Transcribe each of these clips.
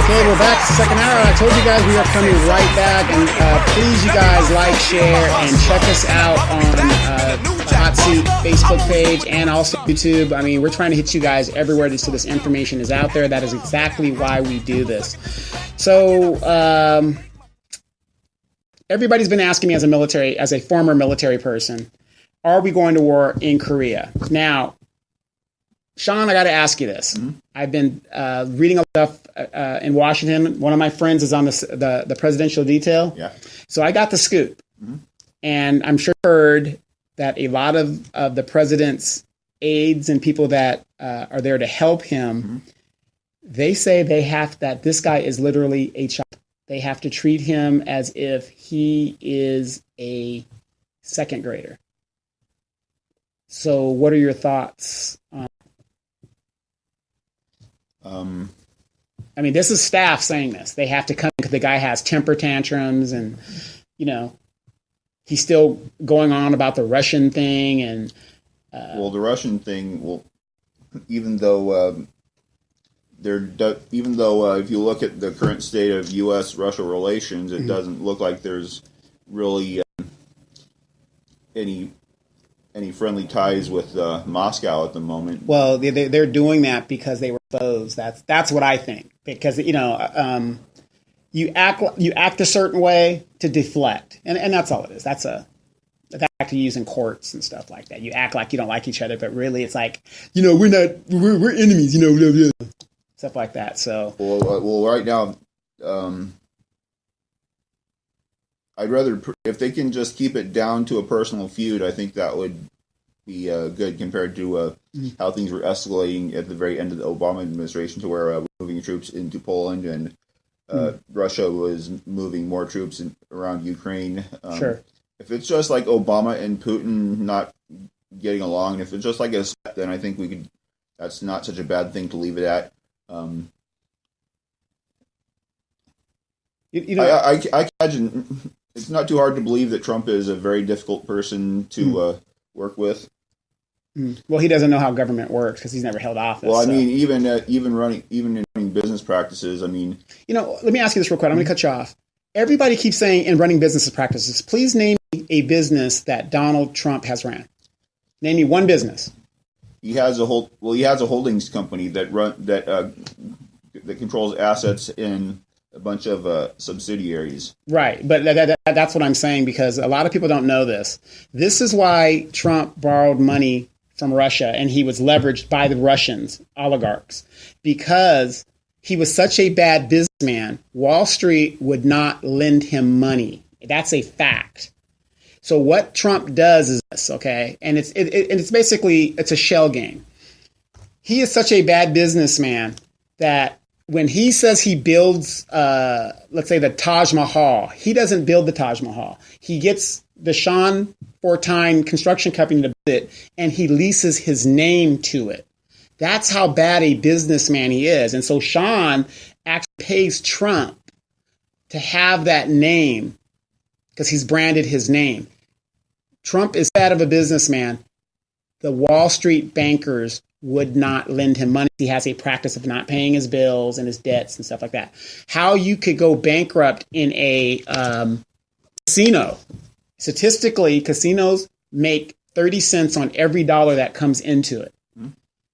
Okay, we're back to the second hour. I told you guys we are coming right back. And please, you guys, like, share, and check us out on the Hot Seat Facebook page and also YouTube. I mean, we're trying to hit you guys everywhere so this information is out there. That is exactly why we do this. So, everybody's been asking me as a former military person, are we going to war in Korea? Now, Sean, I got to ask you this. Mm-hmm. I've been reading a lot of stuff in Washington. One of my friends is on the presidential detail. Yeah. So I got the scoop. Mm-hmm. And I'm sure you heard that a lot of the president's aides and people that are there to help him, mm-hmm. they say that this guy is literally a child. They have to treat him as if he is a second grader. So what are your thoughts on I mean, this is staff saying this. They have to come because the guy has temper tantrums and, he's still going on about the Russian thing. And the Russian thing, even though if you look at the current state of U.S.-Russia relations, it mm-hmm. doesn't look like there's really any friendly ties with Moscow at the moment. Well, they're doing that because they were foes. That's what I think. Because you act a certain way to deflect, and that's all it is. That's act you use in courts and stuff like that. You act like you don't like each other, but really it's like we're enemies. Blah, blah. Stuff like that. So well, right now, I'd rather, if they can just keep it down to a personal feud, I think that would be good compared to how things were escalating at the very end of the Obama administration, to where moving troops into Poland and Russia was moving more troops around Ukraine. Sure. If it's just like Obama and Putin not getting along, and if it's just like a set, then I think we could. That's not such a bad thing to leave it at. I imagine it's not too hard to believe that Trump is a very difficult person to work with. Well, he doesn't know how government works because he's never held office. Well, I mean, even in running business practices, I mean, let me ask you this real quick. I'm going to cut you off. Everybody keeps saying in running business practices, please name me a business that Donald Trump has ran. Name me one business. He has a holdings company that controls assets in a bunch of subsidiaries. Right, but that's what I'm saying, because a lot of people don't know this. This is why Trump borrowed money from Russia, and he was leveraged by the Russians, oligarchs, because he was such a bad businessman. Wall Street would not lend him money. That's a fact. So what Trump does is this, okay? And it's basically a shell game. He is such a bad businessman that when he says he builds, let's say the Taj Mahal, he doesn't build the Taj Mahal. He gets the Sean Fortine construction company to build it, and he leases his name to it. That's how bad a businessman he is. And so Sean actually pays Trump to have that name because he's branded his name. Trump is bad of a businessman. The Wall Street bankers would not lend him money. He has a practice of not paying his bills and his debts and stuff like that. How you could go bankrupt in a casino. Statistically, casinos make 30 cents on every dollar that comes into it.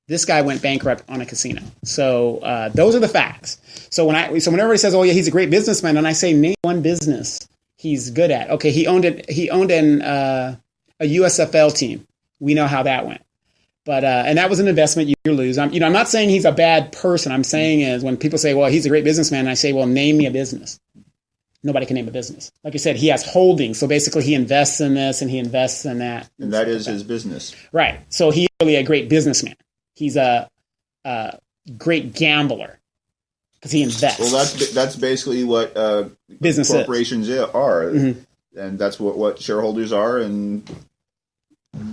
This guy went bankrupt on a casino. So those are the facts. So whenever he says, "Oh yeah, he's a great businessman," and I say, "Name one business he's good at." Okay, he owned a USFL team. We know how that went. But and that was an investment you lose. I'm not saying he's a bad person. I'm saying is when people say, "Well, he's a great businessman," I say, "Well, name me a business." Nobody can name a business. Like I said, he has holdings. So basically, he invests in this and he invests in that. And that is his business. Right. So he's really a great businessman. He's a great gambler because he invests. Well, that's basically what business corporations are, mm-hmm. And that's what shareholders are. And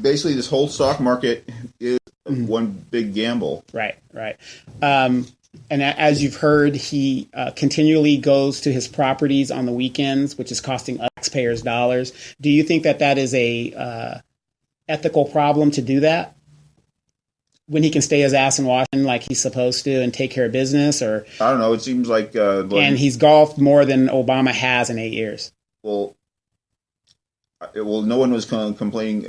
basically, this whole stock market is mm-hmm. one big gamble. Right. And as you've heard, he continually goes to his properties on the weekends, which is costing taxpayers dollars. Do you think that is a ethical problem to do that? when he can stay his ass in Washington like he's supposed to and take care of business, or I don't know. It seems like and he's golfed more than Obama has in 8 years. Well, no one was complaining.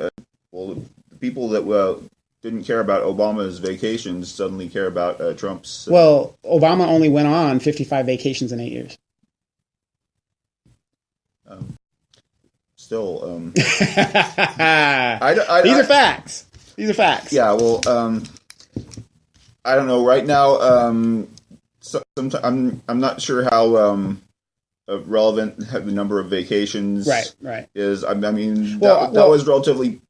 The people that didn't care about Obama's vacations suddenly care about Trump's. Well, Obama only went on 55 vacations in 8 years. Still, These are facts. These are facts. Yeah. Well, I don't know. Right now, I'm not sure how relevant the number of vacations is. I mean, that was relatively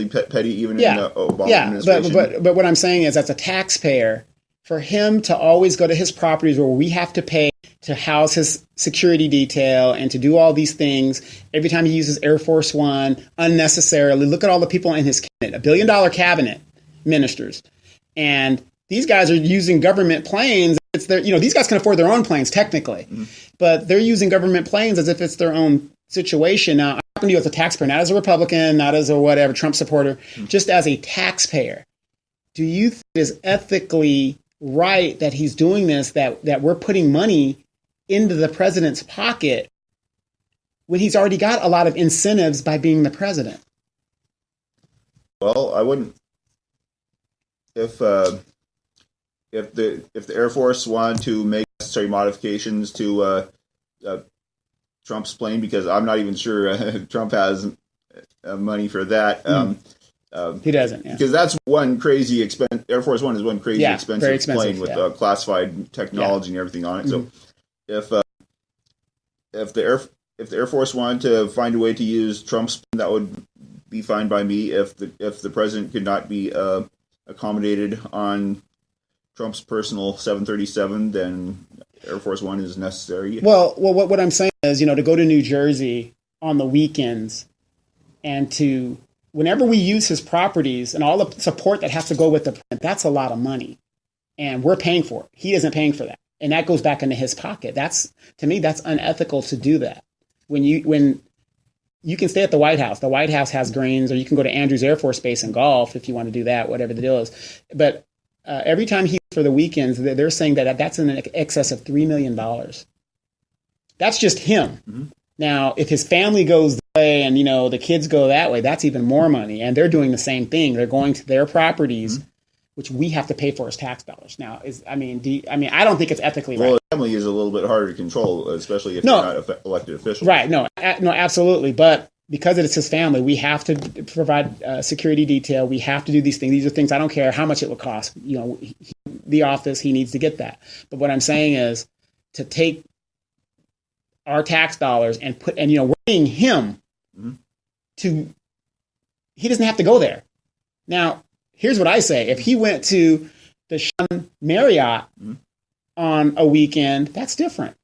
petty even in the Obama administration. But what I'm saying is, as a taxpayer, for him to always go to his properties where we have to pay to house his security detail and to do all these things every time he uses Air Force One unnecessarily. Look at all the people in his cabinet, $1 billion cabinet ministers, and these guys are using government planes. It's their, these guys can afford their own planes technically, but they're using government planes as if it's their own situation. Now, I happen to you as a taxpayer, not as a Republican, not as a whatever Trump supporter, just as a taxpayer. Do you think it is ethically right that he's doing this? That we're putting money into the president's pocket when he's already got a lot of incentives by being the president? Well, I wouldn't. If the Air Force wanted to make necessary modifications to Trump's plane, because I'm not even sure Trump has money for that. He doesn't, because that's one crazy expense. Air Force One is one crazy expensive plane with classified technology and everything on it. So if the Air Force wanted to find a way to use Trump's plane, that would be fine by me. If the president could not be accommodated on Trump's personal 737, then Air Force One is necessary. Well, what I'm saying is, to go to New Jersey on the weekends and to, whenever we use his properties and all the support that has to go with the print, that's a lot of money. And we're paying for it. He isn't paying for that. And that goes back into his pocket. To me, that's unethical to do that. When you can stay at the White House has greens, or you can go to Andrews Air Force Base and golf if you want to do that, whatever the deal is. But every time for the weekends, they're saying that's in excess of $3 million. That's just him. Mm-hmm. Now, if his family goes the way and, the kids go that way, that's even more money. And they're doing the same thing. They're going to their properties, which we have to pay for as tax dollars. Now, I don't think it's ethically right. Well, the family is a little bit harder to control, especially if they're not elected officials. Right. No, absolutely. But because it's his family, we have to provide security detail. We have to do these things. These are things, I don't care how much it would cost. The office, he needs to get that. But what I'm saying is to take our tax dollars and we're paying him he doesn't have to go there. Now, here's what I say. If he went to the Sheraton Marriott on a weekend, that's different.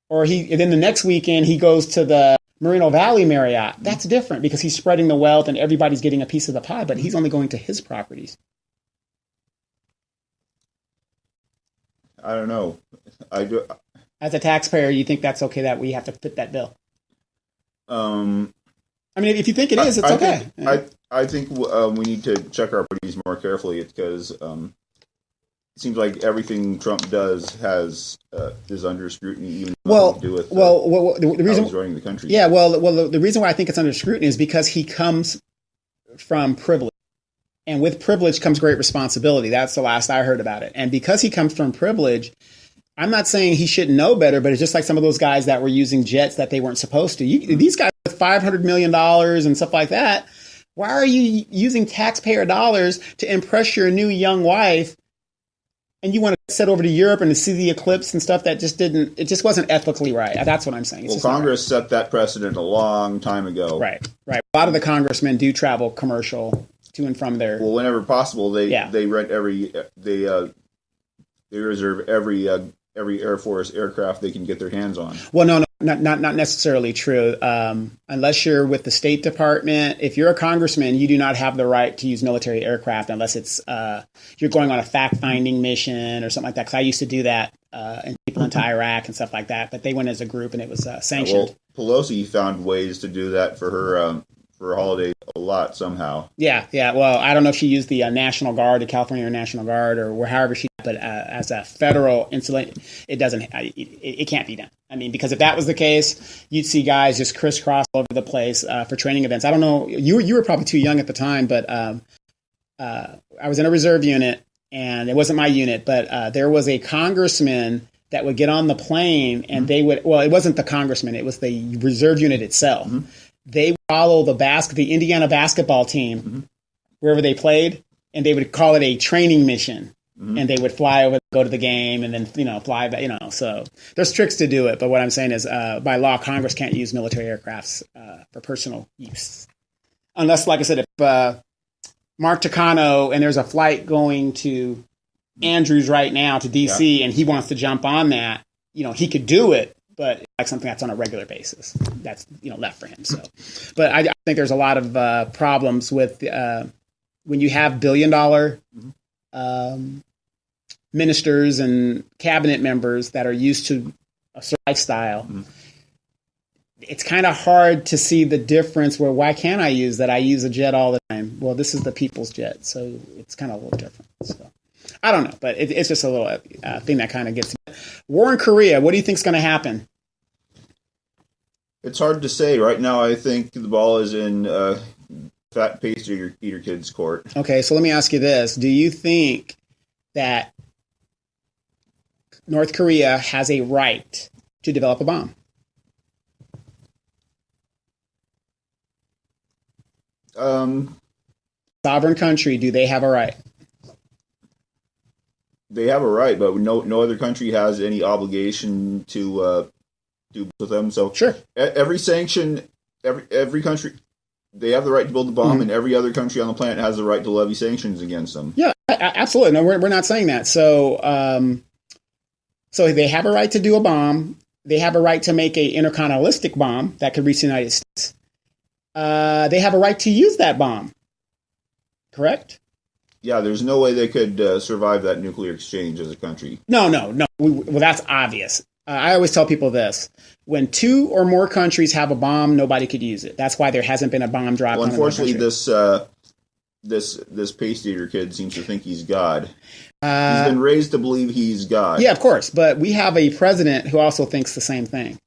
Or then the next weekend he goes to the Moreno Valley Marriott. That's different because he's spreading the wealth and everybody's getting a piece of the pie, but he's only going to his properties. I don't know. I do. As a taxpayer, you think that's okay that we have to fit that bill? If you think it is, it's okay. I think we need to check our properties more carefully because it seems like everything Trump does is under scrutiny, even to do with the reason he's running the country. Yeah, the reason why I think it's under scrutiny is because he comes from privilege, and with privilege comes great responsibility. That's the last I heard about it. And because he comes from privilege, I'm not saying he shouldn't know better, but it's just like some of those guys that were using jets that they weren't supposed to. These guys with $500 million and stuff like that. Why are you using taxpayer dollars to impress your new young wife? And you want to set over to Europe and to see the eclipse and stuff that it just wasn't ethically right. That's what I'm saying. Well, Congress set that precedent a long time ago. Right. A lot of the congressmen do travel commercial to and from their. Well, whenever possible, they rent they reserve every Air Force aircraft they can get their hands on. Well, no, not necessarily true. Unless you're with the State Department, if you're a congressman, you do not have the right to use military aircraft unless it's you're going on a fact-finding mission or something like that. Because I used to do that and people into Iraq and stuff like that. But they went as a group and it was sanctioned. Well, Pelosi found ways to do that for for holidays a lot somehow. Yeah. Well, I don't know if she used the National Guard, the California National Guard, or however she. But as a federal insulate, it doesn't. It can't be done. I mean, because if that was the case, you'd see guys just crisscross all over the place for training events. I don't know. You were probably too young at the time, but I was in a reserve unit, and it wasn't my unit, but there was a congressman that would get on the plane, and they would. Well, it wasn't the congressman; it was the reserve unit itself. Mm-hmm. They would follow the Indiana basketball team wherever they played, and they would call it a training mission. Mm-hmm. And they would fly over, go to the game, and then fly back. So there's tricks to do it. But what I'm saying is, by law, Congress can't use military aircrafts for personal use, unless, like I said, if Mark Takano and there's a flight going to Andrews right now to DC, and he wants to jump on that, he could do it. But like something that's on a regular basis, that's left for him. So, but I think there's a lot of problems with when you have $1 billion. Ministers and cabinet members that are used to a certain lifestyle, it's kind of hard to see the difference where why can't I use that? I use a jet all the time. Well, this is the people's jet, so it's kind of a little different. So I don't know, but it's just a little thing that kind of gets me. War in Korea, what do you think is going to happen? It's hard to say. Right now, I think the ball is in fat pastry eater kids' court. Okay, so let me ask you this. Do you think that North Korea has a right to develop a bomb? Sovereign country, do they have a right? They have a right, but no other country has any obligation to do with them. So sure, every sanction, every country, they have the right to build a bomb, and every other country on the planet has the right to levy sanctions against them. Yeah, absolutely. No, we're not saying that. So, so they have a right to do a bomb. They have a right to make a intercontinentalistic bomb that could reach the United States. They have a right to use that bomb. Correct? Yeah, there's no way they could survive that nuclear exchange as a country. No. Well, that's obvious. I always tell people this. When two or more countries have a bomb, nobody could use it. That's why there hasn't been a bomb dropped on another country. Unfortunately, this pasty eater kid seems to think he's God. He's been raised to believe he's God. Yeah, of course. But we have a president who also thinks the same thing.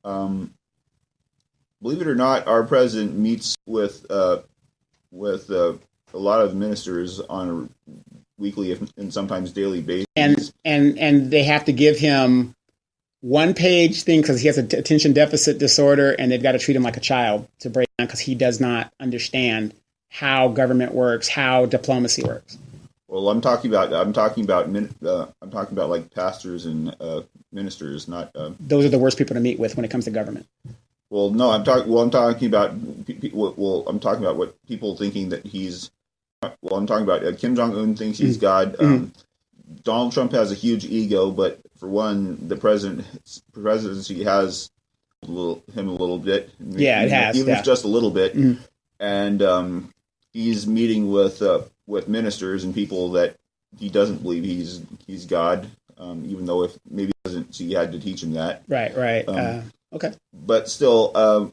Believe it or not, our president meets with a lot of ministers on a weekly and sometimes daily basis. And they have to give him one-page thing because he has an attention deficit disorder, and they've got to treat him like a child to break down because he does not understand how government works, how diplomacy works. Well, I'm talking about like pastors and ministers, not. Those are the worst people to meet with when it comes to government. Well, no, I'm talking about what people thinking that he's. Well, I'm talking about Kim Jong-un thinks he's God. Donald Trump has a huge ego, but for one, the presidency has him a little bit. Yeah, it has. Even if just a little bit. Mm-hmm. And he's meeting with ministers and people that he doesn't believe he's God, even though if maybe he doesn't, so you had to teach him that. Right. Okay. But still,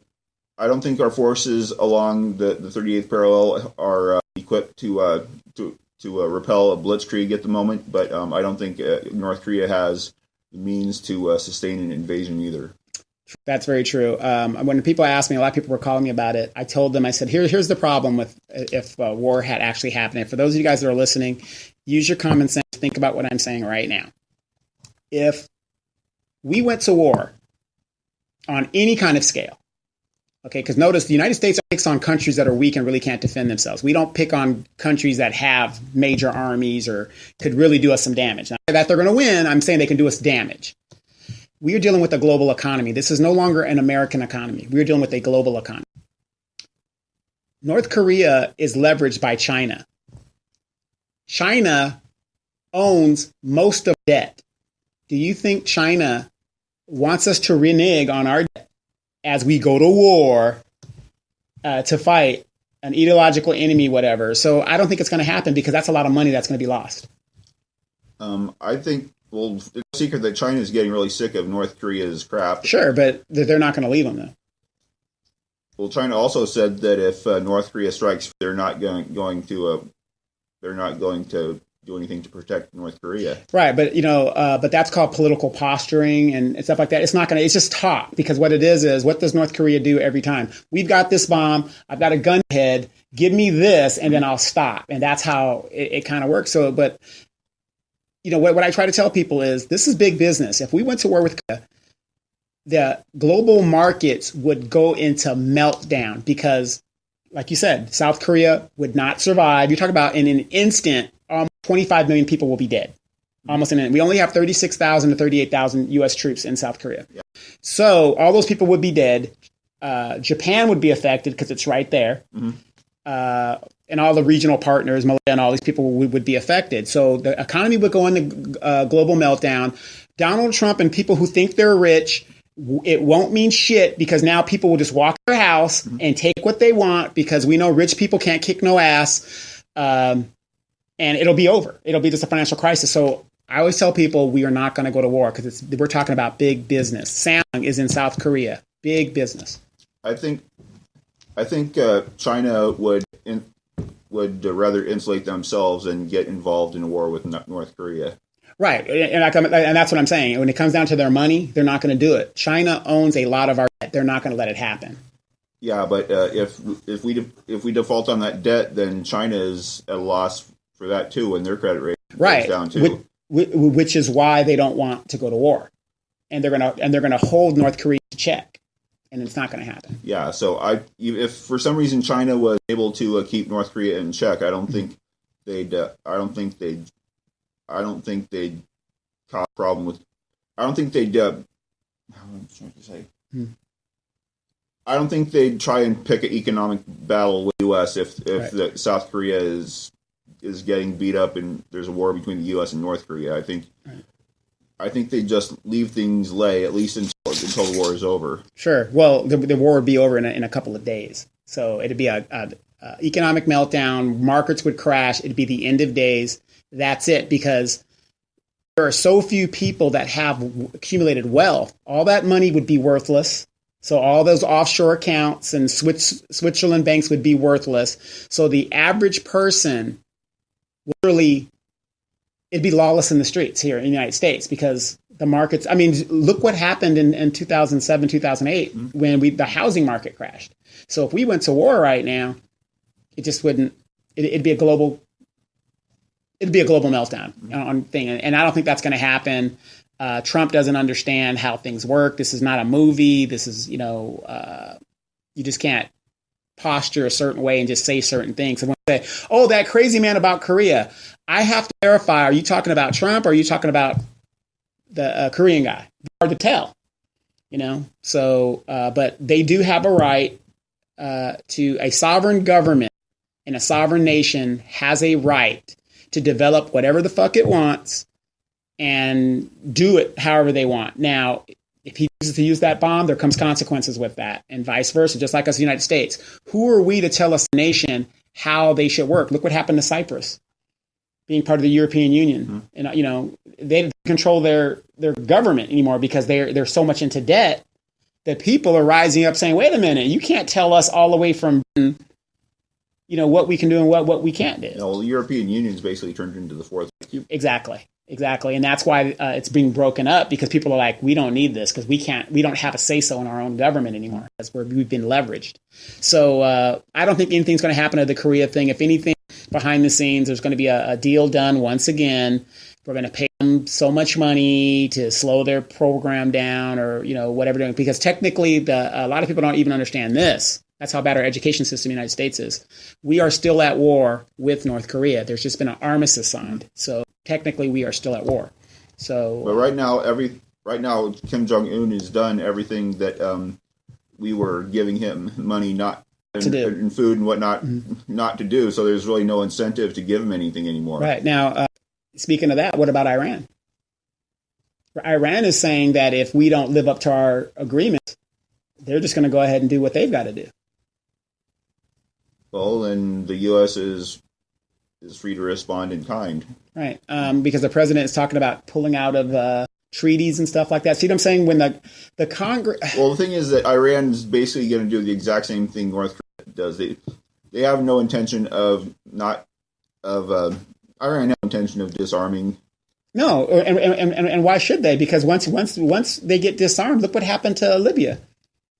I don't think our forces along the 38th parallel are equipped to repel a blitzkrieg at the moment. But I don't think North Korea has the means to sustain an invasion either. That's very true. When people ask me, a lot of people were calling me about it. I told them, I said, here's the problem with if war had actually happened. And for those of you guys that are listening, use your common sense. Think about what I'm saying right now. If we went to war on any kind of scale, okay, because notice the United States picks on countries that are weak and really can't defend themselves. We don't pick on countries that have major armies or could really do us some damage. Now, that they're going to win, I'm saying they can do us damage. We are dealing with a global economy. This is no longer an American economy. We are dealing with a global economy. North Korea is leveraged by China. China owns most of debt. Do you think China wants us to renege on our debt as we go to war to fight an ideological enemy, whatever? So I don't think it's going to happen because that's a lot of money that's going to be lost. I think, well, it's no secret that China is getting really sick of North Korea's crap. Sure, but they're not going to leave them, though. Well, China also said that if North Korea strikes, they're not going to do anything to protect North Korea. Right, but but that's called political posturing and stuff like that. It's not going to. It's just talk, because what it is what does North Korea do every time? We've got this bomb. I've got a gun head. Give me this, and then I'll stop. And that's how it kind of works. So, but what I try to tell people is this is big business. If we went to war with Korea, the global markets would go into meltdown because, like you said, South Korea would not survive. You talk about in an instant, 25 million people will be dead. Almost in an instant. We only have 36,000 to 38,000 U.S. troops in South Korea. Yeah. So all those people would be dead. Japan would be affected because it's right there. Mm-hmm. And all the regional partners, Malaysia and all these people would be affected. So the economy would go into global meltdown. Donald Trump and people who think they're rich, it won't mean shit, because now people will just walk their house and take what they want, because we know rich people can't kick no ass. And it'll be over. It'll be just a financial crisis. So I always tell people we are not going to go to war, because we're talking about big business. Samsung is in South Korea. Big business. I think China would rather insulate themselves and get involved in a war with North Korea. Right, and that's what I'm saying. When it comes down to their money, they're not going to do it. China owns a lot of our debt. They're not going to let it happen. Yeah, but if we default on that debt, then China is at a loss for that too, and their credit rate goes down too. Which is why they don't want to go to war, and they're gonna hold North Korea to check, and it's not going to happen. Yeah, so if for some reason China was able to keep North Korea in check, I don't think they'd cause a problem with. I don't think they'd. How am I trying to say? I don't think they'd try and pick an economic battle with the U.S. if right. South Korea is getting beat up and there's a war between the U.S. and North Korea. I think they just leave things lay, at least until the war is over. Sure. Well, the war would be over in a couple of days, so it'd be a economic meltdown. Markets would crash. It'd be the end of days. That's it, because there are so few people that have accumulated wealth. All that money would be worthless. So all those offshore accounts and Switzerland banks would be worthless. So the average person, literally, it'd be lawless in the streets here in the United States, because the markets, I mean, look what happened in 2007, 2008, when the housing market crashed. So if we went to war right now, it just wouldn't, it'd be a global meltdown on thing. And I don't think that's going to happen. Trump doesn't understand how things work. This is not a movie. This is, you just can't posture a certain way and just say certain things. And when I say, oh, that crazy man about Korea, I have to verify, are you talking about Trump or are you talking about the Korean guy? Hard to tell, So, but they do have a right to a sovereign government, and a sovereign nation has a right to develop whatever the fuck it wants and do it however they want. Now, if he chooses to use that bomb, there comes consequences with that, and vice versa, just like us in the United States. Who are we to tell a nation how they should work? Look what happened to Cyprus being part of the European Union. And, they don't control their government anymore because they're so much into debt that people are rising up saying, wait a minute, you can't tell us all the way from what we can do and what we can't do. No, the European Union's basically turned into the fourth. Exactly. And that's why it's being broken up, because people are like, we don't need this because we don't have a say-so in our own government anymore. That's where we've been leveraged. So I don't think anything's going to happen to the Korea thing. If anything, behind the scenes, there's going to be a deal done once again. We're going to pay them so much money to slow their program down, or whatever they're doing, because technically a lot of people don't even understand this. That's how bad our education system in the United States is. We are still at war with North Korea. There's just been an armistice signed. So technically we are still at war. So but right now Kim Jong-un has done everything that we were giving him money not to do, and food and whatnot not to do. So there's really no incentive to give him anything anymore. Right. Now, speaking of that, what about Iran? Iran is saying that if we don't live up to our agreements, they're just going to go ahead and do what they've got to do. Well, then the U.S. is free to respond in kind. Right, because the president is talking about pulling out of treaties and stuff like that. See what I'm saying? When the Congress, Well, the thing is that Iran is basically going to do the exact same thing North Korea does. They have no intention of Iran has no intention of disarming. no, and why should they? Because once they get disarmed, look what happened to Libya.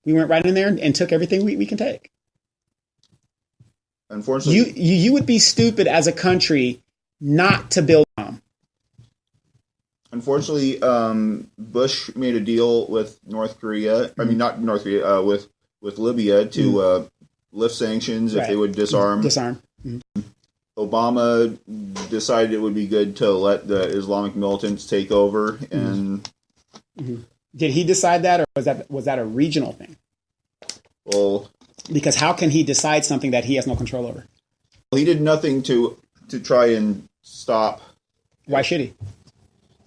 We went right in there and took everything we can take. Unfortunately, You would be stupid as a country not to build a bomb. Unfortunately, Bush made a deal with North Korea. I mean, not North Korea, with Libya to lift sanctions if they would disarm. Disarm. Obama decided it would be good to let the Islamic militants take over, and Did he decide that, or was that a regional thing? well, Because how can he decide something that he has no control over? he did nothing to try and stop. Why should he?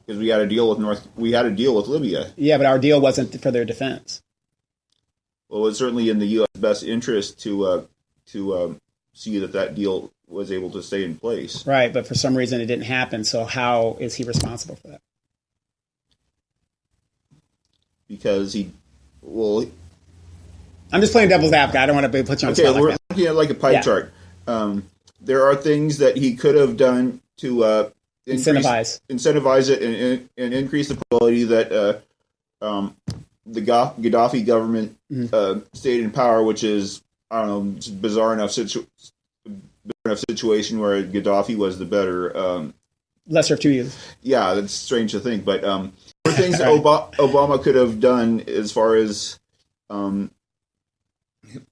Because we had a deal with Libya. Yeah, but our deal wasn't for their defense. Well, it's certainly in the U.S. best interest to see that deal was able to stay in place. Right, but for some reason it didn't happen. So how is he responsible for that? Because I'm just playing devil's advocate. I don't want to put you on the spot we're like that. looking at like a pie chart. There are things that he could have done to incentivize it and increase the probability that the Gaddafi government stayed in power, which is, I don't know, it's a bizarre enough situation where Gaddafi was the better. Lesser of two evils. Yeah, that's strange to think, but there are things that Obama could have done as far as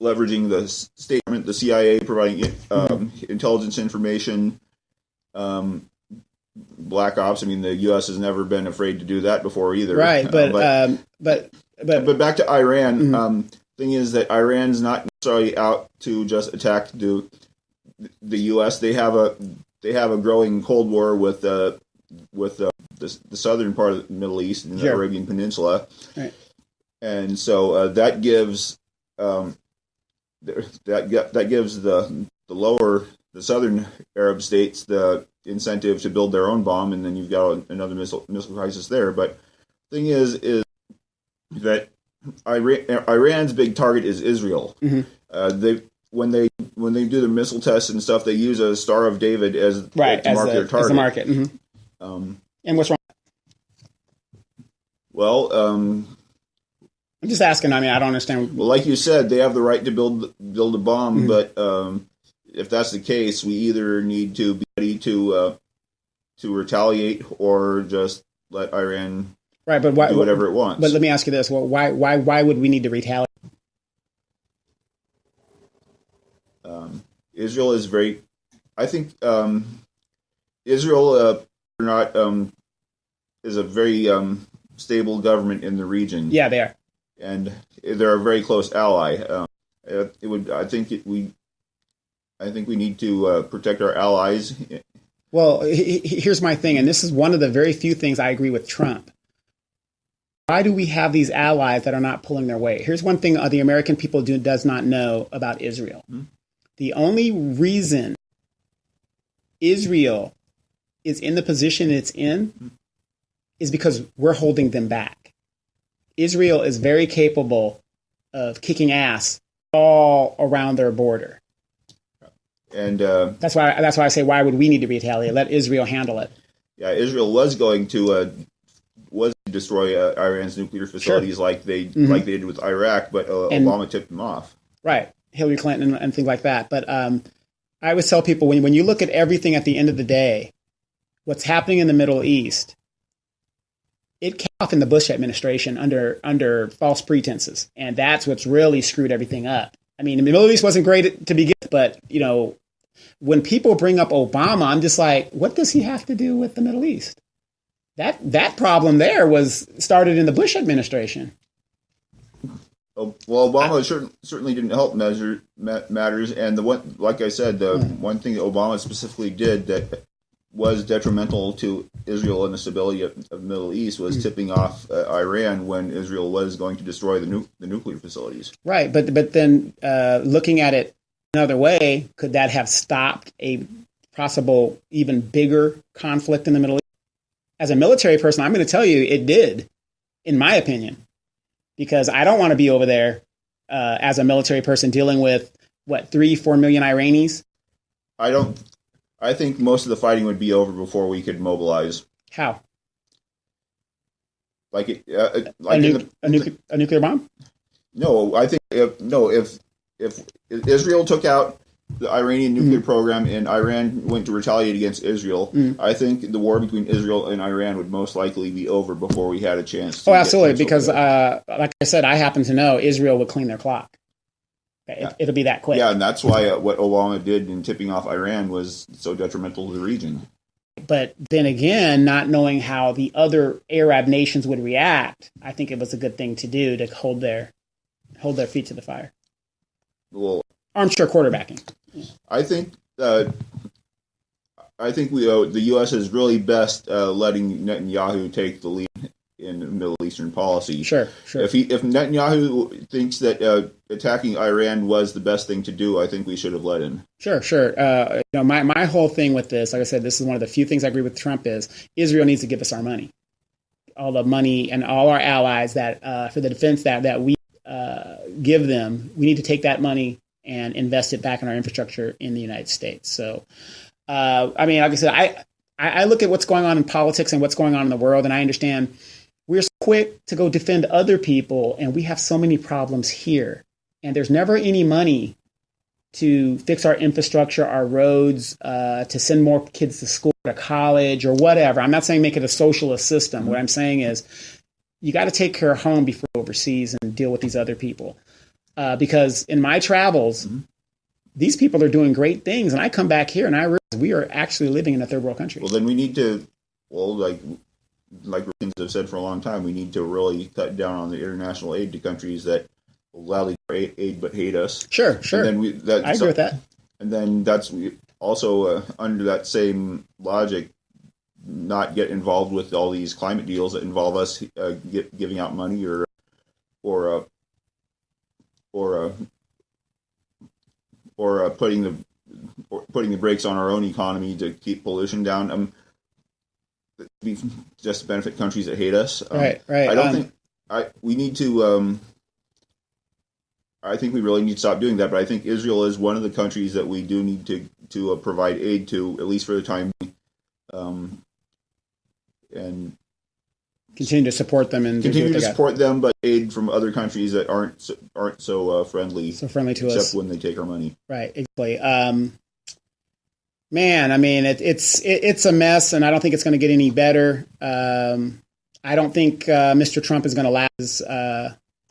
leveraging the state government, the CIA, providing intelligence information, black ops. I mean, the U.S. has never been afraid to do that before either. Right, but back to Iran. Thing is that Iran's not necessarily out to just attack the U.S. They have a growing Cold War with the southern part of the Middle East and the Arabian Peninsula, right. And so that gives the southern Arab states the incentive to build their own bomb, and then you've got another missile crisis there. But the thing is that Iran's big target is Israel. When they do the missile tests and stuff, they use a Star of David to mark their target. As the market. And what's wrong? Well, I'm just asking. I mean, I don't understand. Well, like you said, they have the right to build a bomb, but if that's the case, we either need to be ready to retaliate or just let Iran do whatever it wants. But let me ask you this: well, why would we need to retaliate? Israel is very. I think Israel is a very stable government in the region. Yeah, they are, and they're a very close ally. I think we need to protect our allies. Well, here's my thing, and this is one of the very few things I agree with Trump. Why do we have these allies that are not pulling their weight? Here's one thing the American people does not know about Israel. The only reason Israel is in the position it's in is because we're holding them back. Israel is very capable of kicking ass all around their border. And that's why I say, why would we need to retaliate? Let Israel handle it. Yeah, Israel was going to destroy Iran's nuclear facilities like they did with Iraq, but Obama tipped them off. Right, Hillary Clinton and things like that. But I always tell people, when you look at everything at the end of the day, what's happening in the Middle East, it came off in the Bush administration under false pretenses, and that's what's really screwed everything up. I mean, the Middle East wasn't great to begin with, but when people bring up Obama, I'm just like, what does he have to do with the Middle East? That problem there was started in the Bush administration. Well, Obama certainly didn't help matters, and like I said, the one thing that Obama specifically did that was detrimental to Israel and the stability of the Middle East was tipping off Iran when Israel was going to destroy the nuclear facilities. Right, but then looking at it another way, could that have stopped a possible even bigger conflict in the Middle East? as a military person, I'm going to tell you it did, in my opinion, because I don't want to be over there as a military person dealing with, 3-4 million Iranians? I think most of the fighting would be over before we could mobilize. How? Like a nuclear bomb? No, I think if Israel took out the Iranian nuclear program and Iran went to retaliate against Israel, I think the war between Israel and Iran would most likely be over before we had a chance to absolutely, because like I said, I happen to know Israel would clean their clock. It'll be that quick. Yeah, and that's why what Obama did in tipping off Iran was so detrimental to the region. But then again, not knowing how the other Arab nations would react, I think it was a good thing to do to hold their feet to the fire. Well, armchair quarterbacking. I think the U.S. is really best letting Netanyahu take the lead in Middle Eastern policy. Sure. If Netanyahu thinks that attacking Iran was the best thing to do, I think we should have let him. Sure. My whole thing with this, like I said, this is one of the few things I agree with Trump is Israel needs to give us our money, all the money and all our allies that for the defense that we give them. We need to take that money and invest it back in our infrastructure in the United States. So, like I said, I look at what's going on in politics and what's going on in the world, and I understand we're so quick to go defend other people, and we have so many problems here. And there's never any money to fix our infrastructure, our roads, to send more kids to school, to college, or whatever. I'm not saying make it a socialist system. Mm-hmm. What I'm saying is you got to take care of home before you go overseas and deal with these other people. Because in my travels, these people are doing great things, and I come back here and I realize we are actually living in a third world country. Well, then we need to, like Republicans have said for a long time, we need to really cut down on the international aid to countries that will gladly aid but hate us. Sure. And then I agree with that. And then that's also under that same logic, not get involved with all these climate deals that involve us giving out money or putting the brakes on our own economy to keep pollution down. Just benefit countries that hate us. Right. I don't think we need to. I think we really need to stop doing that. But I think Israel is one of the countries that we do need to provide aid to, at least for the time being, and continue to support them and continue to support them, but aid from other countries that aren't so friendly. So friendly to except us, when they take our money. Right. Exactly. Man, I mean, it's a mess, and I don't think it's going to get any better. I don't think Mr. Trump is going to last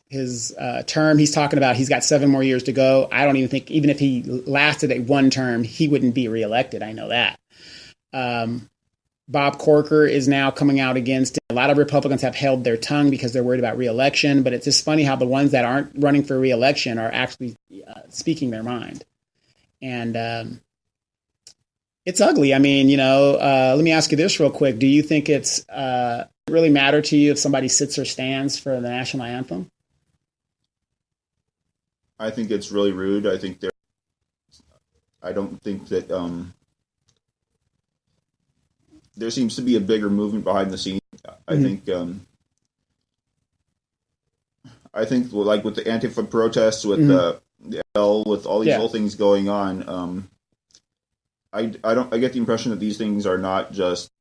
his term. He's talking about he's got 7 more years to go. I don't even think, even if he lasted at one term, he wouldn't be reelected. I know that. Bob Corker is now coming out against him. A lot of Republicans have held their tongue because they're worried about reelection, but it's just funny how the ones that aren't running for reelection are actually speaking their mind. And it's ugly. I mean, let me ask you this real quick. Do you think it really matter to you if somebody sits or stands for the national anthem? I think it's really rude. I don't think that there seems to be a bigger movement behind the scenes. I think like with the Antifa protests, with the L, with all these little things going on, I get the impression that these things are not just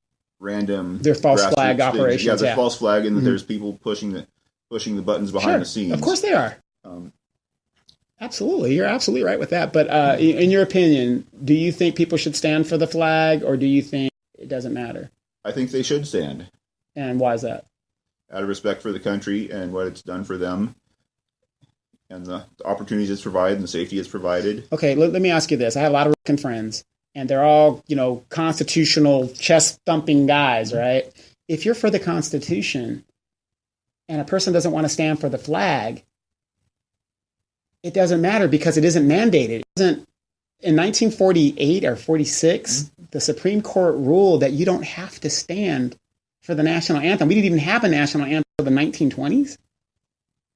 random. They're false flag operations. Yeah, they're false flag, and that there's people pushing the buttons behind the scenes. Of course they are. Absolutely, you're absolutely right with that. But in your opinion, do you think people should stand for the flag, or do you think it doesn't matter? I think they should stand. And why is that? Out of respect for the country and what it's done for them, and the opportunities it's provided and the safety it's provided. Okay, let me ask you this. I have a lot of Republican friends, and they're all, constitutional chest-thumping guys, right? If you're for the Constitution and a person doesn't want to stand for the flag, it doesn't matter because it isn't mandated. In 1948 or 46, the Supreme Court ruled that you don't have to stand for the national anthem. We didn't even have a national anthem until the 1920s,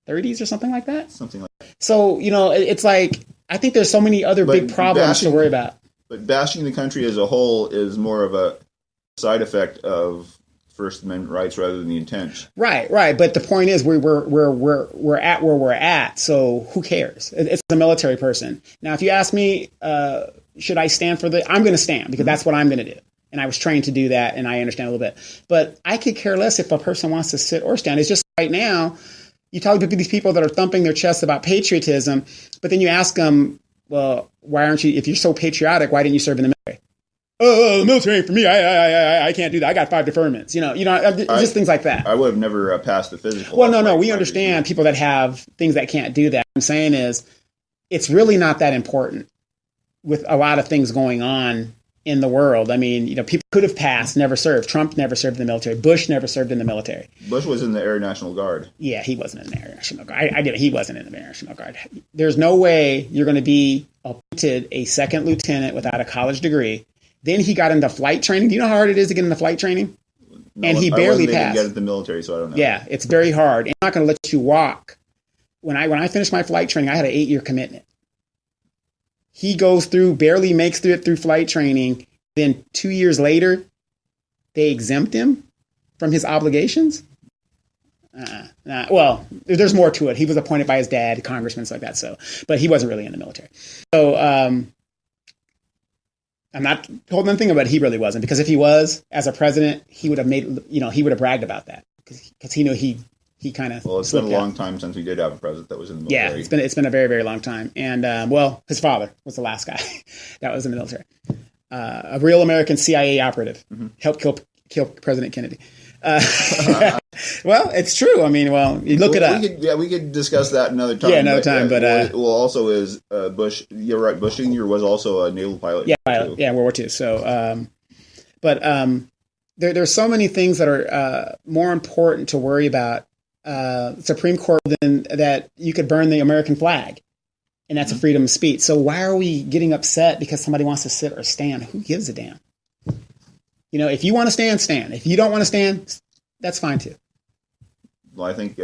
30s or something like that. Something like that. So, it's like, I think there's so many other big problems to worry about. But bashing the country as a whole is more of a side effect of First Amendment rights rather than the intent. Right. But the point is, we're at where we're at. So who cares? It's a military person. Now, if you ask me, should I stand for I'm going to stand because that's what I'm going to do. And I was trained to do that, and I understand a little bit. But I could care less if a person wants to sit or stand. It's just right now, you talk to these people that are thumping their chests about patriotism, but then you ask them, well, why aren't you, if you're so patriotic, why didn't you serve in the military? Oh, the military ain't for me. I can't do that. I got 5 deferments. Just things like that. I would have never passed the physical. Well, no. We understand people that have things that can't do that. What I'm saying is, it's really not that important with a lot of things going on in the world. I mean, people could have passed, never served. Trump never served in the military. Bush never served in the military. Bush was in the Air National Guard. Yeah, he wasn't in the Air National Guard. He wasn't in the Air National Guard. There's no way you're going to be appointed a second lieutenant without a college degree. Then he got into flight training. Do you know how hard it is to get into flight training? No, and he barely passed. Get into the military, so I don't know. Yeah, it's very hard. I'm not going to let you walk. When I finished my flight training, I had an 8-year commitment. He goes through, barely makes it through flight training. Then 2 years later, they exempt him from his obligations. Well, there's more to it. He was appointed by his dad, congressman, stuff like that. So, but he wasn't really in the military. So I'm not holding anything about it. He really wasn't, because if he was, as a president, he would have he would have bragged about that because he knew he kind of. Well, it's been a long time since we did have a president that was in the military. Yeah, it's been a very, very long time. And his father was the last guy that was in the military. A real American CIA operative, helped kill President Kennedy. Well, it's true. I mean, you look it up. We could discuss that another time. Yeah, another time. But also is Bush. You're right. Bush Sr. was also a naval pilot. Yeah, pilot. Yeah, World War II. So, there's so many things that are more important to worry about Supreme Court than that. You could burn the American flag. And that's a freedom of speech. So why are we getting upset because somebody wants to sit or stand? Who gives a damn? If you want to stand, stand. If you don't want to stand, that's fine too. Well, I think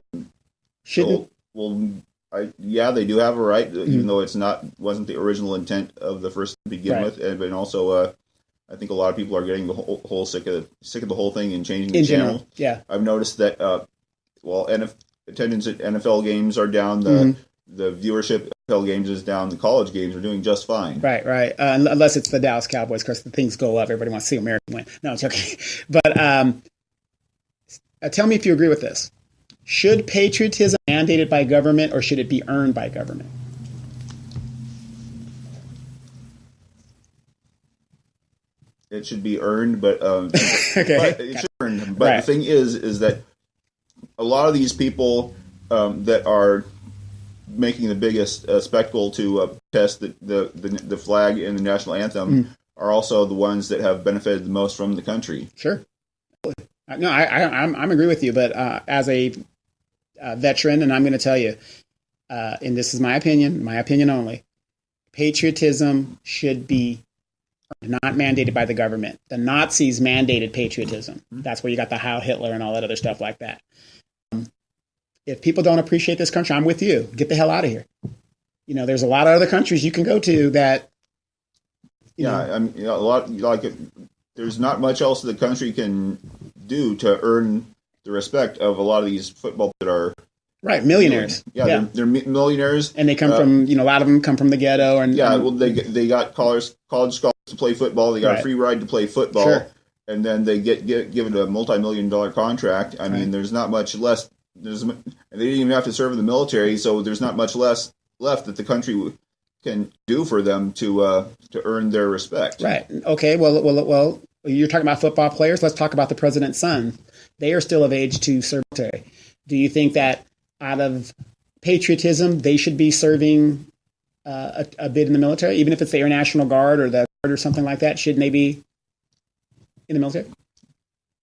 shouldn't. They do have a right, even though wasn't the original intent of the first to begin with, and also I think a lot of people are getting the whole sick of the whole thing and changing the channel. Yeah, I've noticed that. Attendance at NFL games are down. The viewership NFL games is down. The college games are doing just fine. Right. Unless it's the Dallas Cowboys, because the things go up. Everybody wants to see America win. No, it's okay. But tell me if you agree with this. Should patriotism be mandated by government, or should it be earned by government? It should be earned, but okay. But it should be earned. But the thing is that a lot of these people that are making the biggest spectacle to test the flag and the national anthem are also the ones that have benefited the most from the country. Sure. No, I'm agree with you, but as a veteran, and I'm going to tell you, and this is my opinion only, patriotism should be not mandated by the government. The Nazis mandated patriotism. That's where you got the Heil Hitler and all that other stuff like that. If people don't appreciate this country, I'm with you. Get the hell out of here. There's a lot of other countries you can go to that. I mean, a lot there's not much else the country can do to earn the respect of a lot of these football that are millionaires. They're millionaires, and they come from a lot of them come from the ghetto, and they got college scholars to play football. They got a free ride to play football, and then they get given a multi-million-dollar contract. I mean, there's not much less. And they didn't even have to serve in the military, so there's not much less left that the country can do for them to earn their respect. Right. Okay. Well. You're talking about football players. Let's talk about the president's son. They are still of age to serve military. Do you think that out of patriotism, they should be serving a bit in the military, even if it's the Air National Guard or the Guard or something like that? Shouldn't they be in the military?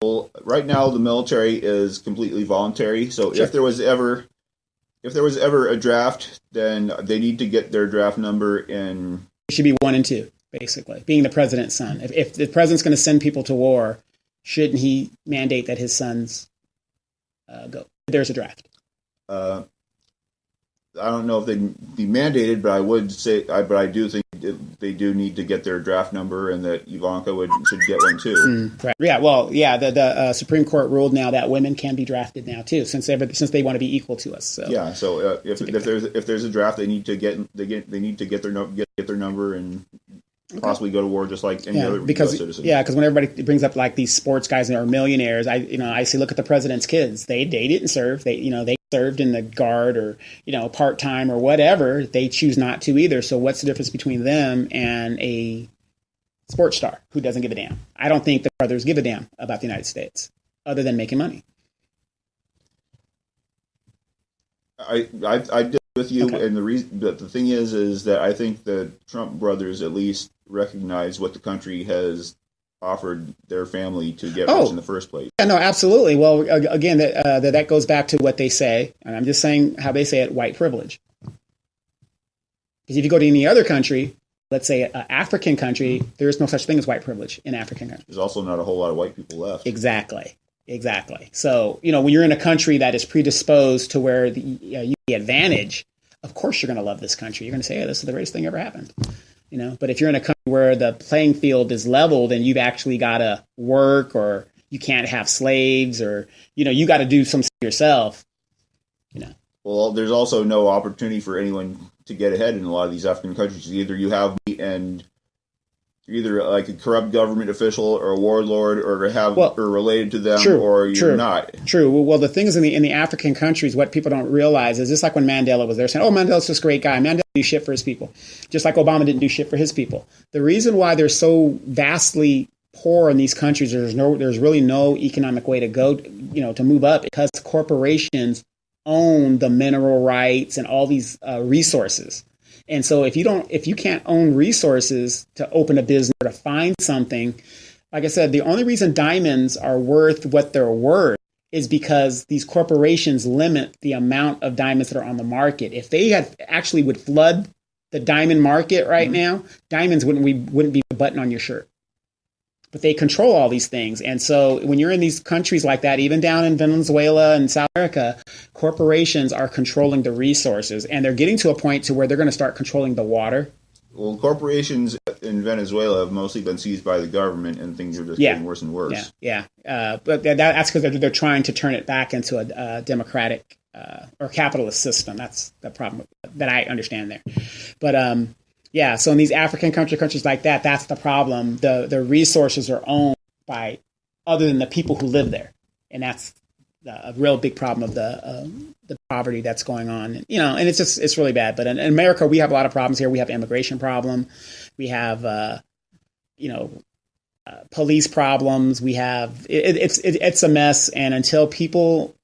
Well, right now the military is completely voluntary. So if there was ever a draft, then they need to get their draft number in. It should be 1 and 2, basically, being the president's son. If the president's going to send people to war, shouldn't he mandate that his sons go? There's a draft. I don't know if they'd be mandated, but I would say, but I do think they do need to get their draft number, and that Ivanka should get one too. Right. Yeah. Well, yeah. The Supreme Court ruled now that women can be drafted now too, since they want to be equal to us. So yeah. So if there's a draft, they need to get their number and possibly go to war just like any other US citizen. Yeah, because when everybody brings up like these sports guys and are millionaires, I say look at the president's kids. They didn't serve. They served in the guard or part time or whatever. They choose not to either. So what's the difference between them and a sports star who doesn't give a damn? I don't think the brothers give a damn about the United States other than making money. I did with you, okay. And the thing is that I think the Trump brothers at least recognize what the country has offered their family to get rich in the first place. Yeah, no, absolutely. Well, again, that goes back to what they say, and I'm just saying how they say it: white privilege. Because if you go to any other country, let's say an African country, there is no such thing as white privilege in African countries. There's also not a whole lot of white people left. Exactly. So, when you're in a country that is predisposed to where you the advantage, of course you're going to love this country. You're going to say, hey, this is the greatest thing ever happened. But if you're in a country where the playing field is leveled and you've actually got to work, or you can't have slaves, or, you got to do something yourself, Well, there's also no opportunity for anyone to get ahead in a lot of these African countries. Either you have and you're either like a corrupt government official or a warlord, or related to them, or you're not. True. Well, the things in the African countries, what people don't realize is just like when Mandela was there saying, "Oh, Mandela's just a great guy. Mandela didn't do shit for his people," just like Obama didn't do shit for his people. The reason why they're so vastly poor in these countries, there's really no economic way to go, to move up, because corporations own the mineral rights and all these resources. And so if you can't own resources to open a business or to find something, like I said, the only reason diamonds are worth what they're worth is because these corporations limit the amount of diamonds that are on the market. If they would flood the diamond market right now, diamonds wouldn't be the button on your shirt. But they control all these things. And so when you're in these countries like that, even down in Venezuela and South America, corporations are controlling the resources, and they're getting to a point to where they're going to start controlling the water. Well, corporations in Venezuela have mostly been seized by the government, and things are just getting worse and worse. Yeah. But that's because they're trying to turn it back into a democratic or capitalist system. That's the problem that I understand there. But yeah, so in these African countries like that, that's the problem. The resources are owned by other than the people who live there, and that's a real big problem of the poverty that's going on. And it's really bad. But in America, we have a lot of problems here. We have immigration problem. We have police problems. We have it's a mess. And until people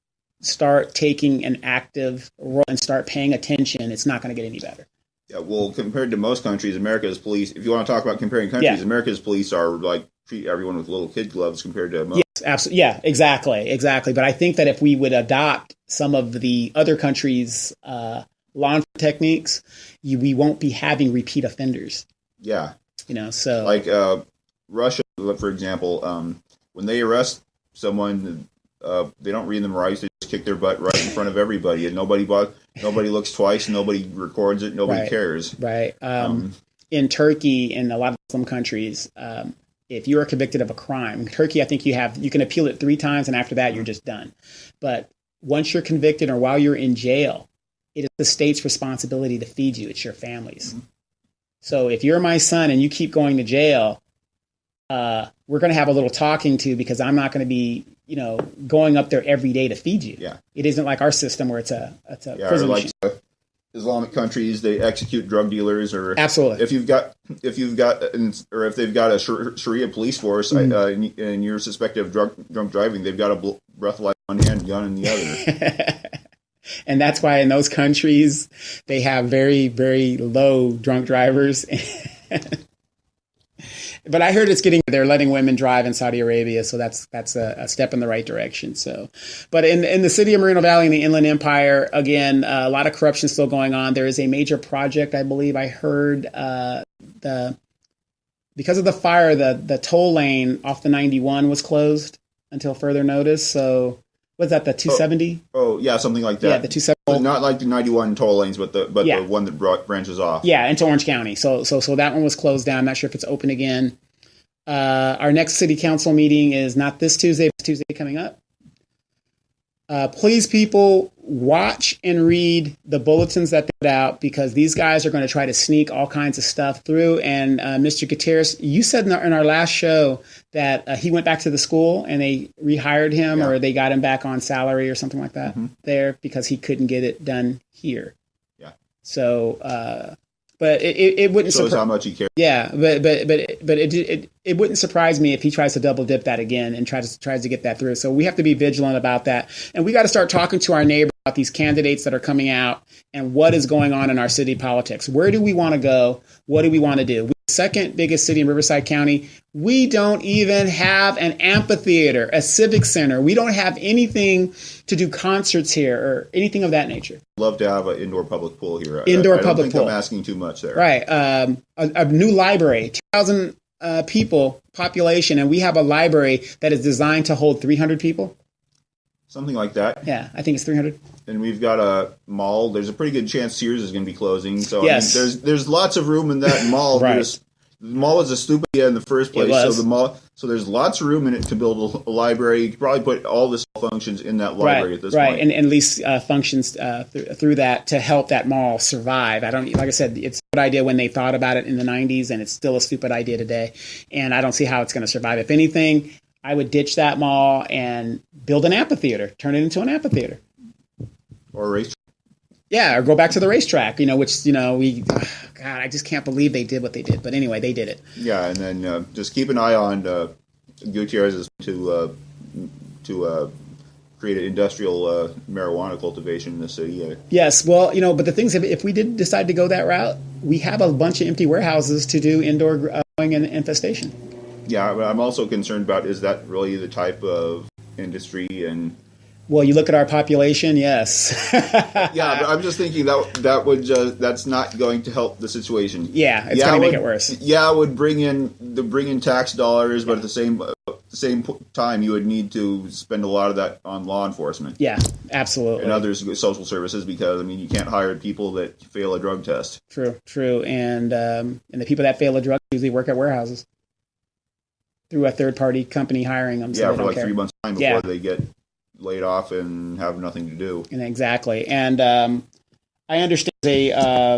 start taking an active role and start paying attention, it's not going to get any better. Yeah, well, compared to most countries, America's police, if you want to talk about comparing countries, America's police are like treat everyone with little kid gloves compared to most. Yes, absolutely. Yeah, exactly. But I think that if we would adopt some of the other countries' law enforcement techniques, we won't be having repeat offenders. Yeah. So. Like Russia, for example, when they arrest someone, they don't read them rights. They just kick their butt right in front of everybody, and nobody looks twice. Nobody records it. Nobody cares. Right. In Turkey and a lot of Muslim countries, if you are convicted of a crime, in Turkey, I think you can appeal it 3 times, and after that, you're just done. But once you're convicted or while you're in jail, it is the state's responsibility to feed you. It's your family's. Mm-hmm. So if you're my son and you keep going to jail, we're going to have a little talking to, because I'm not going to be going up there every day to feed you. Yeah. It isn't like our system where it's a prison like Islamic countries, they execute drug dealers, or absolutely. If they've got a Sharia police force, and you're suspected of drunk driving, they've got a breathalyzer in one hand, gun in the other. And that's why in those countries they have very, very low drunk drivers. But I heard they're letting women drive in Saudi Arabia, so that's a step in the right direction. So, but in the city of Moreno Valley in the Inland Empire, again, a lot of corruption still going on. There is a major project, I believe I heard, because of the fire, the toll lane off the 91 was closed until further notice. So Was that the 270? Oh, yeah, something like that. Yeah, the 270. Not like the 91 toll lanes, but the Yeah. one that branches off. Yeah, into Orange County. So that one was closed down. I'm not sure if it's open again. Our next city council meeting is not this Tuesday, but Tuesday coming up. Please, people, watch and read the bulletins that they put out, because these guys are going to try to sneak all kinds of stuff through. And Mr. Gutierrez, you said in our last show that he went back to the school and they rehired him, or they got him back on salary or something like that there, because he couldn't get it done here. Yeah. So, but it wouldn't shows how much he cares. Yeah, but it wouldn't surprise me if he tries to double dip that again and tries to get that through. So we have to be vigilant about that, and we got to start talking to our neighbors about these candidates that are coming out and what is going on in our city politics. Where do we want to go? What do we want to do? We're the second biggest city in Riverside County. We don't even have an amphitheater, a civic center. We don't have anything to do concerts here or anything of that nature. Love to have an indoor public pool here. I don't think I'm asking too much there. Right. A new library, 2,000 people population, and we have a library that is designed to hold 300 people. Something like that. Yeah, I think it's 300. And we've got a mall. There's a pretty good chance Sears is going to be closing. So yes. I mean, there's lots of room in that mall. Right. The mall was a stupid idea in the first place. So there's lots of room in it to build a library. You could probably put all the functions in that library at this point. Right, and at least functions through that to help that mall survive. Like I said, it's a good idea when they thought about it in the 90s, and it's still a stupid idea today. And I don't see how it's going to survive. If anything, I would ditch that mall and build an amphitheater, turn it into an amphitheater. Or a racetrack. Yeah, or go back to the racetrack, which, God, I just can't believe they did what they did. But anyway, they did it. Yeah, and then just keep an eye on Gutierrez to create an industrial marijuana cultivation in the city. Yes, well, but the things, if we did decide to go that route, we have a bunch of empty warehouses to do indoor growing and infestation. Yeah, but I'm also concerned about, is that really the type of industry? And well, you look at our population, yes. Yeah, but I'm just thinking that's not going to help the situation. Yeah, it's going to make it worse. Yeah, it would bring in tax dollars, but at the same time, you would need to spend a lot of that on law enforcement. Yeah, absolutely. And other social services, because you can't hire people that fail a drug test. True, and the people that fail a drug usually work at warehouses through a third-party company hiring them. So for like 3 months' time before they get laid off and have nothing to do. And exactly. And I understand a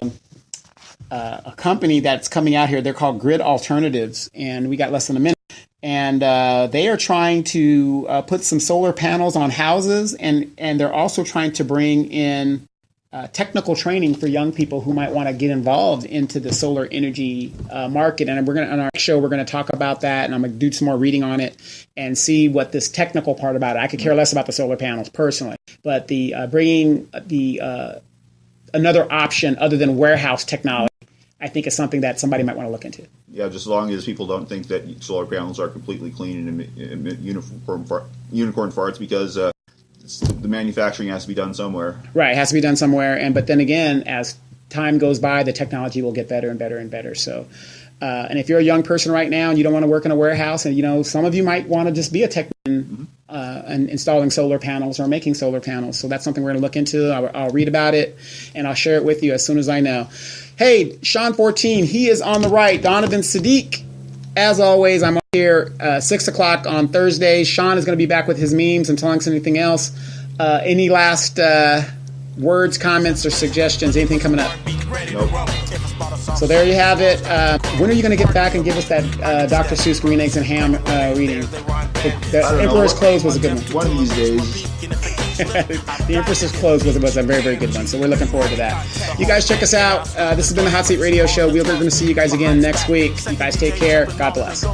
company that's coming out here. They're called Grid Alternatives, and we got less than a minute. And they are trying to put some solar panels on houses, and they're also trying to bring in technical training for young people who might want to get involved into the solar energy market. And on our next show, we're going to talk about that, and I'm going to do some more reading on it and see what this technical part about it. I could care less about the solar panels personally, but the bringing another option other than warehouse technology, I think is something that somebody might want to look into. Yeah, just as long as people don't think that solar panels are completely clean and emit unicorn farts, because the manufacturing has to be done somewhere. Right, it has to be done somewhere. But then again, as time goes by, the technology will get better and better and better. So, and if you're a young person right now and you don't want to work in a warehouse, and some of you might want to just be a technician and installing solar panels or making solar panels. So that's something we're going to look into. I'll read about it and I'll share it with you as soon as I know. Hey, Sean 14, he is on the right. Donovan Sadiq. As always, I'm here 6 o'clock on Thursdays. Sean is going to be back with his memes and telling us anything else. Any last words, comments, or suggestions? Anything coming up? Nope. So there you have it. When are you going to get back and give us that Dr. Seuss Green Eggs and Ham reading? The Emperor's Clothes was a good one. One of these days. The Empress's Clothes was a very, very good one. So we're looking forward to that. You guys check us out. This has been the Hot Seat Radio Show. We're going to see you guys again next week. You guys take care. God bless.